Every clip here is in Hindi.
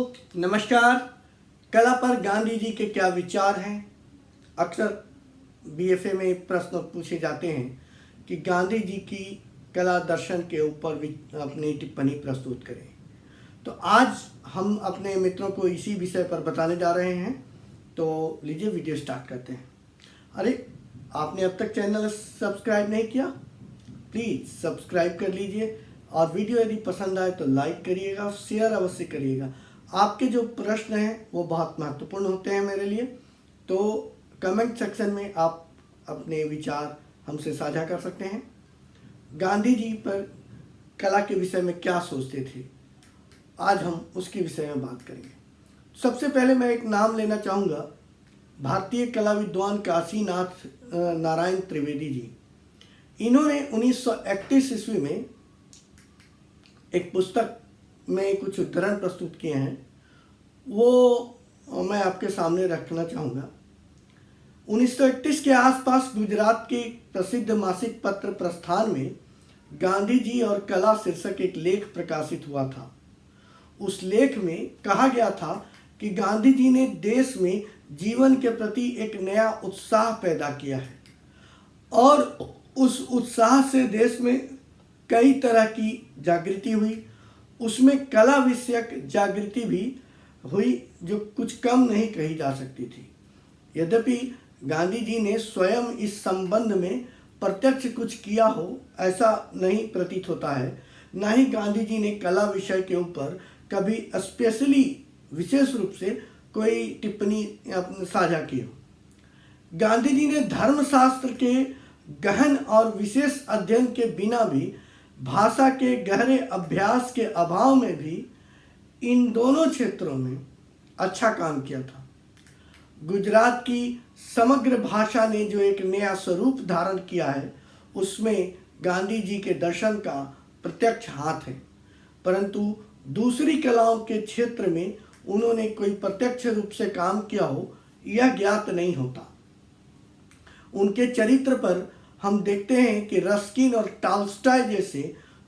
नमस्कार। कला पर गांधी जी के क्या विचार हैं। अक्सर बीएफए में प्रश्न पूछे जाते हैं कि गांधी जी की कला दर्शन के ऊपर भी अपनी टिप्पणी प्रस्तुत करें। तो आज हम अपने मित्रों को इसी विषय पर बताने जा रहे हैं। तो लीजिए वीडियो स्टार्ट करते हैं। अरे, आपने अब तक चैनल सब्सक्राइब नहीं किया? प्लीज़ सब्सक्राइब कर लीजिए और वीडियो यदि पसंद आए तो लाइक करिएगा और शेयर अवश्य करिएगा। आपके जो प्रश्न हैं वो बहुत महत्वपूर्ण होते हैं मेरे लिए। तो कमेंट सेक्शन में आप अपने विचार हमसे साझा कर सकते हैं। गांधी जी पर कला के विषय में क्या सोचते थे, आज हम उसके विषय में बात करेंगे। सबसे पहले मैं एक नाम लेना चाहूँगा, भारतीय कला विद्वान काशीनाथ नारायण त्रिवेदी जी। इन्होंने 1931 ईस्वी में एक पुस्तक में कुछ उद्धरण प्रस्तुत किए हैं, वो मैं आपके सामने रखना चाहूँगा। 1931 के आसपास गुजरात के प्रसिद्ध मासिक पत्र प्रस्थान में गांधी जी और कला शीर्षक एक लेख प्रकाशित हुआ था। उस लेख में कहा गया था कि गांधी जी ने देश में जीवन के प्रति एक नया उत्साह पैदा किया है और उस उत्साह से देश में कई तरह की जागृति हुई। उसमें कला विषयक जागृति भी हुई जो कुछ कम नहीं कही जा सकती थी। यद्यपि गांधी जी ने स्वयं इस संबंध में प्रत्यक्ष कुछ किया हो ऐसा नहीं प्रतीत होता है, न ही गांधी जी ने कला विषय के ऊपर कभी स्पेशली विशेष रूप से कोई टिप्पणी साझा की हो। गांधी जी ने धर्मशास्त्र के गहन और विशेष अध्ययन के बिना भी, भाषा के गहरे अभ्यास के अभाव में भी इन दोनों क्षेत्रों में अच्छा काम किया था। गुजरात की समग्र भाषा ने जो एक नया स्वरूप धारण किया है उसमें गांधी जी के दर्शन का प्रत्यक्ष हाथ है, परंतु दूसरी कलाओं के क्षेत्र में उन्होंने कोई प्रत्यक्ष रूप से काम किया हो यह ज्ञात नहीं होता। उनके चरित्र पर हम देखते हैं कि रस्किन और टॉल्स्टॉय जैसे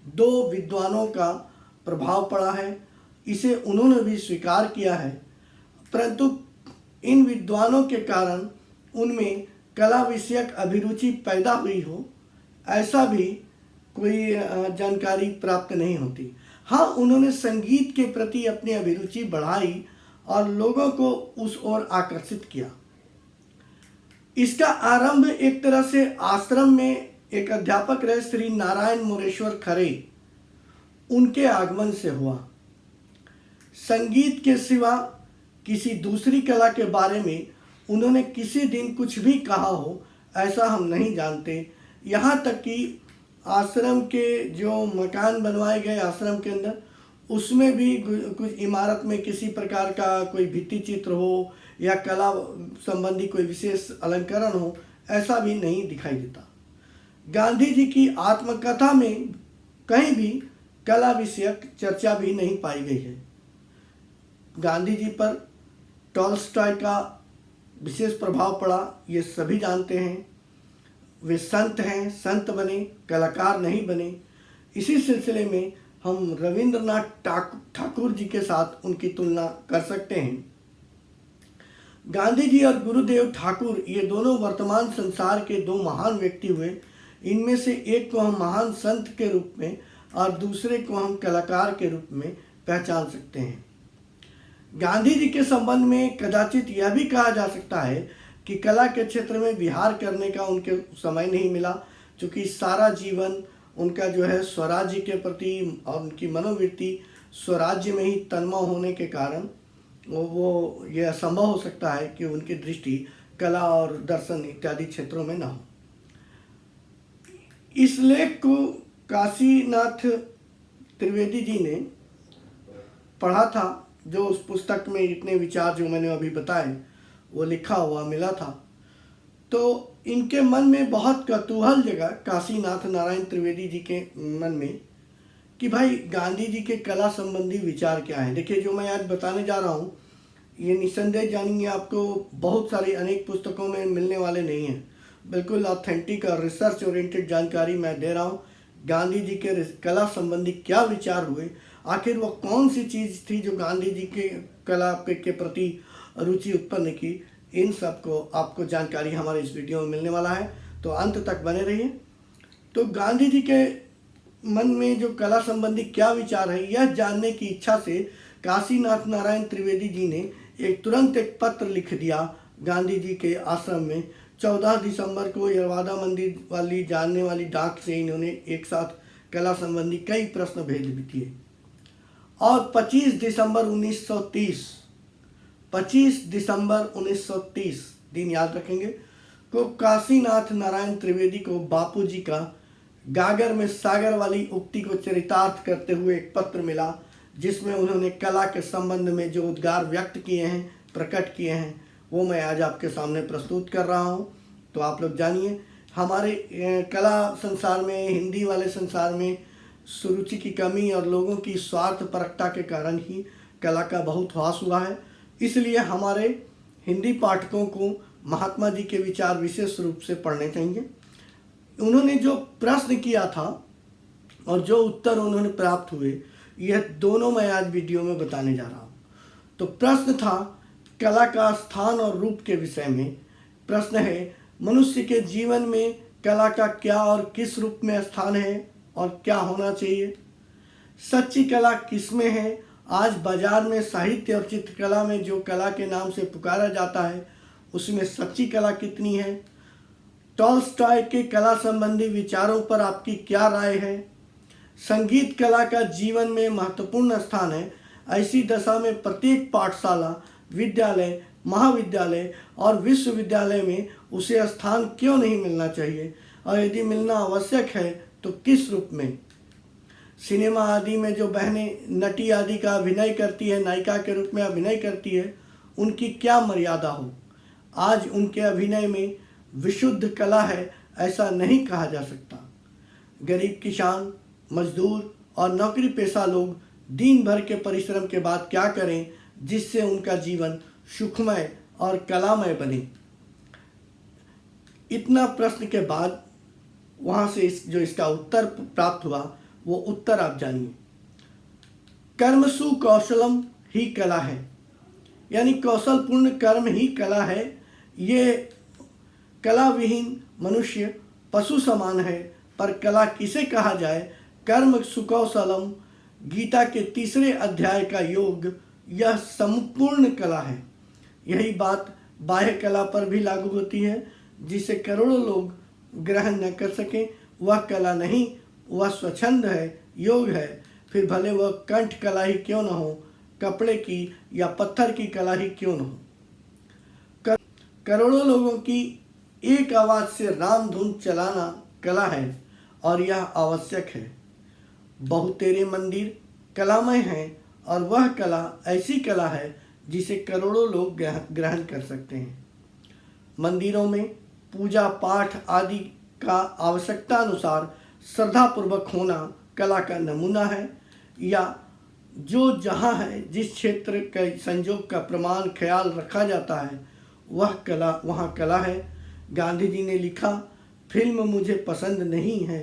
दो विद्वानों का प्रभाव पड़ा है। इसे उन्होंने भी स्वीकार किया है, परंतु इन विद्वानों के कारण उनमें कला विषयक अभिरुचि पैदा हुई हो ऐसा भी कोई जानकारी प्राप्त नहीं होती। हाँ, उन्होंने संगीत के प्रति अपनी अभिरुचि बढ़ाई और लोगों को उस ओर आकर्षित किया। इसका आरंभ एक तरह से आश्रम में एक अध्यापक रहे श्री नारायण मोरेश्वर खरे, उनके आगमन से हुआ। संगीत के सिवा किसी दूसरी कला के बारे में उन्होंने किसी दिन कुछ भी कहा हो ऐसा हम नहीं जानते। यहाँ तक कि आश्रम के जो मकान बनवाए गए आश्रम के अंदर, उसमें भी कुछ इमारत में किसी प्रकार का कोई भित्ति चित्र हो या कला संबंधी कोई विशेष अलंकरण हो ऐसा भी नहीं दिखाई देता। गांधी जी की आत्मकथा में कहीं भी कला विषयक चर्चा भी नहीं पाई गई है। गांधी जी पर टॉल्स्टॉय का विशेष प्रभाव पड़ा ये सभी जानते हैं। वे संत हैं, संत बने, कलाकार नहीं बने। इसी सिलसिले में हम रविंद्रनाथ ठाकुर जी के साथ उनकी तुलना कर सकते हैं। गांधी जी और गुरुदेव ठाकुर ये दोनों वर्तमान संसार के दो महान व्यक्ति हुए। इनमें से एक को हम महान संत के रूप में और दूसरे को हम कलाकार के रूप में पहचान सकते हैं। गांधी जी के संबंध में कदाचित यह भी कहा जा सकता है कि कला के क्षेत्र में विहार करने का उनके समय नहीं मिला, क्योंकि सारा जीवन उनका जो है स्वराज्य के प्रति और उनकी मनोवृत्ति स्वराज्य में ही तन्मय होने के कारण वो यह असंभव हो सकता है कि उनकी दृष्टि कला और दर्शन इत्यादि क्षेत्रों में न हो। इस लेख को काशीनाथ त्रिवेदी जी ने पढ़ा था, जो उस पुस्तक में इतने विचार जो मैंने अभी बताए वो लिखा हुआ मिला था। तो इनके मन में बहुत कौतूहल जगा, काशीनाथ नारायण त्रिवेदी जी के मन में, कि भाई गांधी जी के कला संबंधी विचार क्या है। देखिए, जो मैं आज बताने जा रहा हूँ ये निस्संदेह जानेंगे आपको बहुत सारी अनेक पुस्तकों में मिलने वाले नहीं हैं। बिल्कुल ऑथेंटिक और रिसर्च ओरिएंटेड जानकारी मैं दे रहा हूँ। गांधी जी के कला संबंधी क्या विचार हुए आखिर वो कौन सी चीज़ थी जो गांधी जी के कला के प्रति रुचि उत्पन्न की, इन सब को आपको जानकारी हमारे इस वीडियो में मिलने वाला है, तो अंत तक बने रहिए। तो गांधी जी के मन में जो कला संबंधी क्या विचार है, यह जानने की इच्छा से काशीनाथ नारायण त्रिवेदी जी ने तुरंत एक पत्र लिख दिया गांधी जी के आश्रम में। 14 दिसंबर को यरवादा मंदिर वाली जानने वाली डाक से इन्होंने एक साथ कला संबंधी कई प्रश्न भेज भी दिए। और 25 दिसंबर 1930 दिन याद रखेंगे को काशीनाथ नारायण त्रिवेदी को बापूजी का गागर में सागर वाली उक्ति को चरितार्थ करते हुए एक पत्र मिला, जिसमें उन्होंने कला के संबंध में जो उद्गार व्यक्त किए हैं, प्रकट किए हैं, वो मैं आज आपके सामने प्रस्तुत कर रहा हूँ। तो आप लोग जानिए, हमारे कला संसार में, हिंदी वाले संसार में सुरुचि की कमी और लोगों की स्वार्थपरकता के कारण ही कला का बहुत ह्रास हुआ है। इसलिए हमारे हिंदी पाठकों को महात्मा जी के विचार विशेष रूप से पढ़ने चाहिए। उन्होंने जो प्रश्न किया था और जो उत्तर उन्होंने प्राप्त हुए, यह दोनों मैं आज वीडियो में बताने जा रहा हूँ। तो प्रश्न था कला का स्थान और रूप के विषय में। प्रश्न है, मनुष्य के जीवन में कला का क्या और किस रूप में स्थान है और क्या होना चाहिए? सच्ची कला किसमें है? आज बाजार में साहित्य और चित्रकला में जो कला के नाम से पुकारा जाता है, उसमें सच्ची कला कितनी है? टॉल्स्टॉय के कला संबंधी विचारों पर आपकी क्या राय है? संगीत कला का जीवन में महत्वपूर्ण स्थान है। ऐसी दशा में प्रत्येक पाठशाला, विद्यालय, महाविद्यालय और विश्वविद्यालय में उसे स्थान क्यों नहीं मिलना चाहिए? और यदि मिलना आवश्यक है तो किस रूप में? सिनेमा आदि में जो बहनें नटी आदि का अभिनय करती है, नायिका के रूप में अभिनय करती है, उनकी क्या मर्यादा हो? आज उनके अभिनय में विशुद्ध कला है, ऐसा नहीं कहा जा सकता। गरीब किसान, मजदूर और नौकरी पेशा लोग दिन भर के परिश्रम के बाद क्या करें जिससे उनका जीवन सुखमय और कलामय बने? इतना प्रश्न के बाद वहाँ से जो इसका उत्तर प्राप्त हुआ, वो उत्तर आप जानिए। कर्मसु कौशलम ही कला है, यानी कौशलपूर्ण कर्म ही कला है। ये कला विहीन मनुष्य पशु समान है। पर कला किसे कहा जाए? कर्म सुकौशलम, गीता के 3 अध्याय का योग, यह संपूर्ण कला है। यही बात बाह्य कला पर भी लागू होती है। जिसे करोड़ों लोग ग्रहण न कर सकें, वह कला नहीं, वह स्वच्छंद है, योग है। फिर भले वह कंठ कला ही क्यों न हो, कपड़े की या पत्थर की कला ही क्यों न हो। करोड़ों लोगों की एक आवाज़ से राम धुन चलाना कला है और यह आवश्यक है। बहुतेरे मंदिर कलामय हैं और वह कला ऐसी कला है जिसे करोड़ों लोग ग्रहण कर सकते हैं। मंदिरों में पूजा पाठ आदि का आवश्यकता अनुसार श्रद्धापूर्वक होना कला का नमूना है, या जो जहाँ है, जिस क्षेत्र के संयोग का प्रमाण ख्याल रखा जाता है, वह कला वहाँ कला है। गांधी जी ने लिखा, फिल्म मुझे पसंद नहीं है,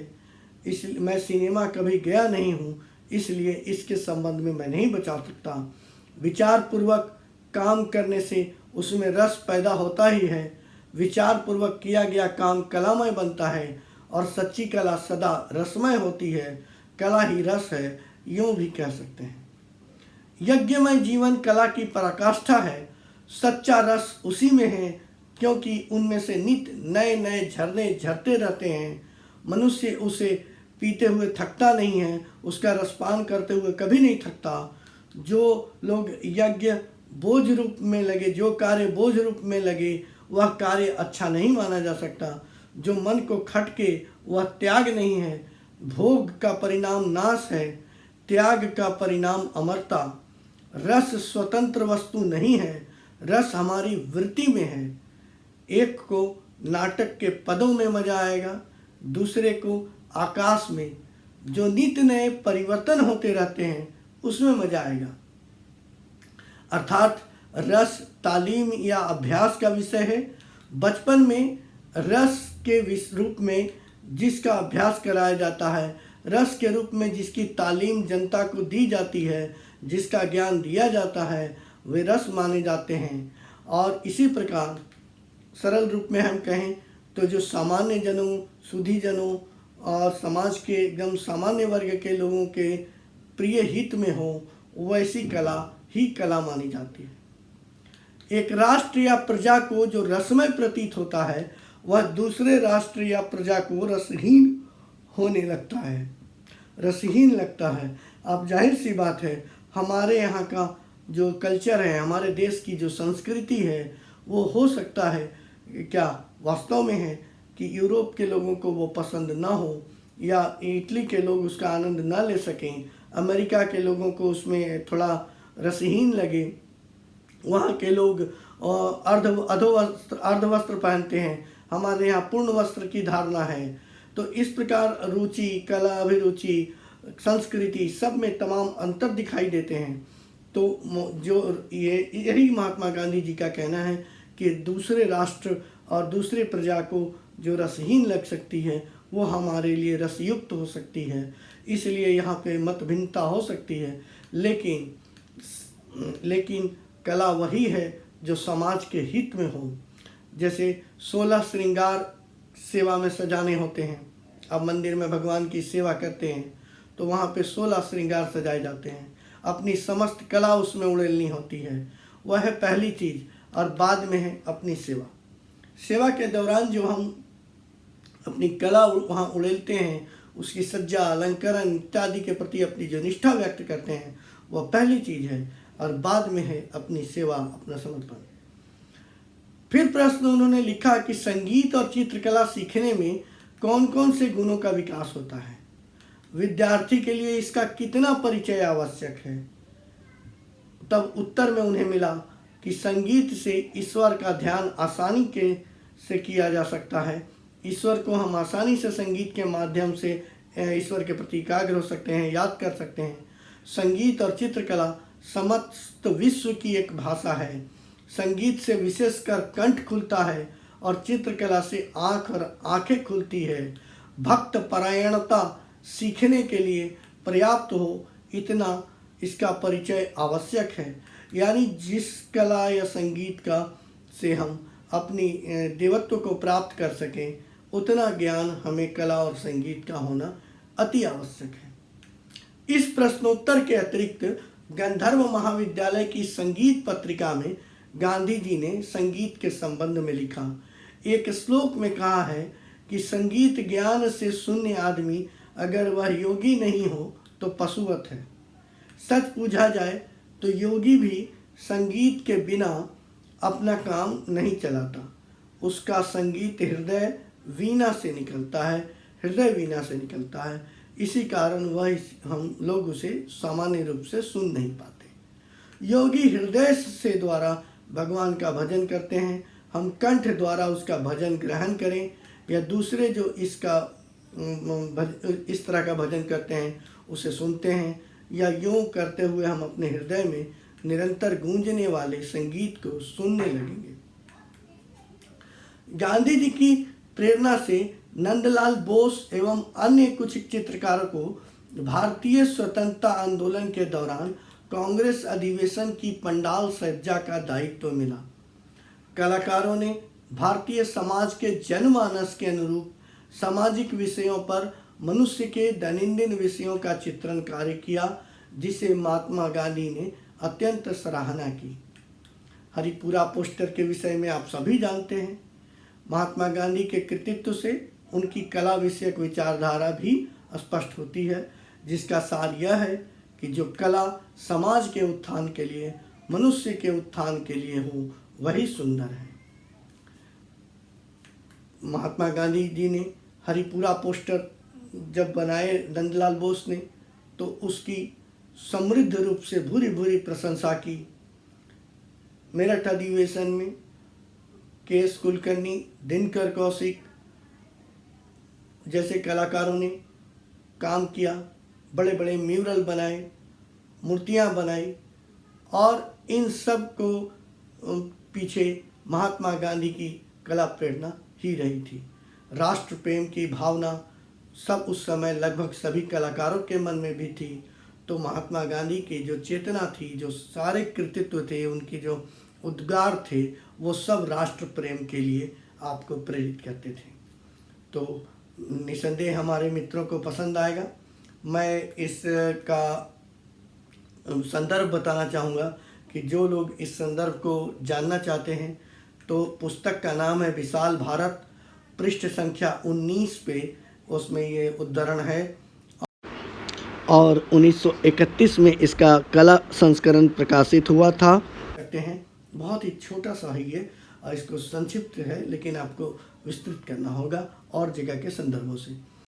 इसलिए मैं सिनेमा कभी गया नहीं हूँ, इसलिए इसके संबंध में मैं नहीं बता सकता। विचार पूर्वक काम करने से उसमें रस पैदा होता ही है। विचार पूर्वक किया गया काम कलामय बनता है और सच्ची कला सदा रसमय होती है। कला ही रस है, यूँ भी कह सकते हैं। यज्ञमय जीवन कला की पराकाष्ठा है। सच्चा रस उसी में है, क्योंकि उनमें से नित्य नए नए झरने झरते रहते हैं। मनुष्य उसे पीते हुए थकता नहीं है, उसका रसपान करते हुए कभी नहीं थकता। जो लोग यज्ञ बोझ रूप में लगे, जो कार्य बोझ रूप में लगे, वह कार्य अच्छा नहीं माना जा सकता। जो मन को खटके, वह त्याग नहीं है। भोग का परिणाम नाश है, त्याग का परिणाम अमरता। रस स्वतंत्र वस्तु नहीं है, रस हमारी वृत्ति में है। एक को नाटक के पदों में मजा आएगा, दूसरे को आकाश में जो नित्य नए परिवर्तन होते रहते हैं उसमें मजा आएगा। अर्थात रस तालीम या अभ्यास का विषय है। बचपन में रस के रूप में जिसका अभ्यास कराया जाता है, रस के रूप में जिसकी तालीम जनता को दी जाती है, जिसका ज्ञान दिया जाता है, वे रस माने जाते हैं। और इसी प्रकार सरल रूप में हम कहें तो जो सामान्य जनों, सुधी जनों और समाज के एकदम सामान्य वर्ग के लोगों के प्रिय हित में हो, वैसी कला ही कला मानी जाती है। एक राष्ट्र या प्रजा को जो रसमय प्रतीत होता है, वह दूसरे राष्ट्र या प्रजा को रसहीन होने लगता है, रसहीन लगता है। अब जाहिर सी बात है, हमारे यहाँ का जो कल्चर है, हमारे देश की जो संस्कृति है, वो हो सकता है क्या वास्तव में है कि यूरोप के लोगों को वो पसंद ना हो, या इटली के लोग उसका आनंद ना ले सकें, अमेरिका के लोगों को उसमें थोड़ा रसहीन लगे, वहाँ के लोग अर्धवस्त्र पहनते हैं, हमारे यहाँ पूर्ण वस्त्र की धारणा है। तो इस प्रकार रुचि, कला, अभिरुचि, संस्कृति सब में तमाम अंतर दिखाई देते हैं। तो जो यही महात्मा गांधी जी का कहना है कि दूसरे राष्ट्र और दूसरे प्रजा को जो रसहीन लग सकती है, वो हमारे लिए रसयुक्त हो सकती है। इसलिए यहाँ पे मत भिन्नता हो सकती है, लेकिन कला वही है जो समाज के हित में हो। जैसे 16 श्रृंगार सेवा में सजाने होते हैं। अब मंदिर में भगवान की सेवा करते हैं तो वहाँ पे 16 श्रृंगार सजाए जाते हैं, अपनी समस्त कला उसमें उड़ेलनी होती है। वह है पहली चीज़। और बाद में है अपनी सेवा। सेवा के दौरान जो हम अपनी कला वहाँ उड़ेलते हैं, उसकी सज्जा, अलंकरण इत्यादि के प्रति अपनी जो निष्ठा व्यक्त करते हैं, वह पहली चीज़ है। और बाद में है अपनी सेवा, अपना समर्पण। फिर प्रश्न उन्होंने लिखा कि संगीत और चित्रकला सीखने में कौन कौन से गुणों का विकास होता है, विद्यार्थी के लिए इसका कितना परिचय आवश्यक है। तब उत्तर में उन्हें मिला कि संगीत से ईश्वर का ध्यान आसानी से किया जा सकता है। ईश्वर को हम आसानी से संगीत के माध्यम से ईश्वर के प्रति एकाग्र हो सकते हैं, याद कर सकते हैं। संगीत और चित्रकला समस्त विश्व की एक भाषा है। संगीत से विशेषकर कंठ खुलता है और चित्रकला से आँख और आँखें खुलती है। भक्त परायणता सीखने के लिए पर्याप्त हो, इतना इसका परिचय आवश्यक है। यानी जिस कला या संगीत का से हम अपनी देवत्व को प्राप्त कर सकें, उतना ज्ञान हमें कला और संगीत का होना अति आवश्यक है। इस प्रश्नोत्तर के अतिरिक्त गंधर्व महाविद्यालय की संगीत पत्रिका में गांधी जी ने संगीत के संबंध में लिखा। एक श्लोक में कहा है कि संगीत ज्ञान से शून्य आदमी अगर वह योगी नहीं हो तो पशुवत है। सच पूछा जाए तो योगी भी संगीत के बिना अपना काम नहीं चलाता। उसका संगीत हृदय वीणा से निकलता है, हृदय वीणा से निकलता है। इसी कारण वह हम लोग उसे सामान्य रूप से सुन नहीं पाते। योगी हृदय से द्वारा भगवान का भजन करते हैं। हम कंठ द्वारा उसका भजन ग्रहण करें या दूसरे जो इस तरह का भजन करते हैं उसे सुनते हैं, या यूँ करते हुए हम अपने हृदय में निरंतर गूंजने वाले संगीत को सुनने लगेंगे। गांधी जी की प्रेरणा से नंदलाल बोस एवं अन्य कुछ चित्रकारों को भारतीय स्वतंत्रता आंदोलन के दौरान कांग्रेस अधिवेशन की पंडाल सज्जा का दायित्व मिला। कलाकारों ने भारतीय समाज के जनमानस के अनुरूप सामाजिक विषयों पर मनुष्य के दैनंदिन विषयों का चित्रण कार्य किया, जिसे महात्मा गांधी ने अत्यंत सराहना की। हरिपुरा पोस्टर के विषय में आप सभी जानते हैं। महात्मा गांधी के कृतित्व से उनकी कला विषयक विचारधारा भी स्पष्ट होती है, जिसका सार यह है कि जो कला समाज के उत्थान के लिए, मनुष्य के उत्थान के लिए हो, वही सुंदर है। महात्मा गांधी जी ने हरिपुरा पोस्टर जब बनाए नंदलाल बोस ने, तो उसकी समृद्ध रूप से भूरी भूरी प्रशंसा की। मेरठ अधिवेशन में के.एस. कुलकर्णी, दिनकर कौशिक जैसे कलाकारों ने काम किया। बड़े बड़े म्यूरल बनाए, मूर्तियां बनाई, और इन सब को पीछे महात्मा गांधी की कला प्रेरणा ही रही थी। राष्ट्र प्रेम की भावना सब उस समय लगभग सभी कलाकारों के मन में भी थी। तो महात्मा गांधी की जो चेतना थी, जो सारे कृतित्व थे, उनकी जो उद्गार थे, वो सब राष्ट्र प्रेम के लिए आपको प्रेरित करते थे। तो निसंदेह हमारे मित्रों को पसंद आएगा। मैं इसका संदर्भ बताना चाहूँगा कि जो लोग इस संदर्भ को जानना चाहते हैं तो पुस्तक का नाम है विशाल भारत, पृष्ठ संख्या 19 पे उसमें ये उद्धरण है और 1931 में इसका कला संस्करण प्रकाशित हुआ था। कहते हैं बहुत ही छोटा सा ही है और इसको संक्षिप्त है, लेकिन आपको विस्तृत करना होगा और जगह के संदर्भों से।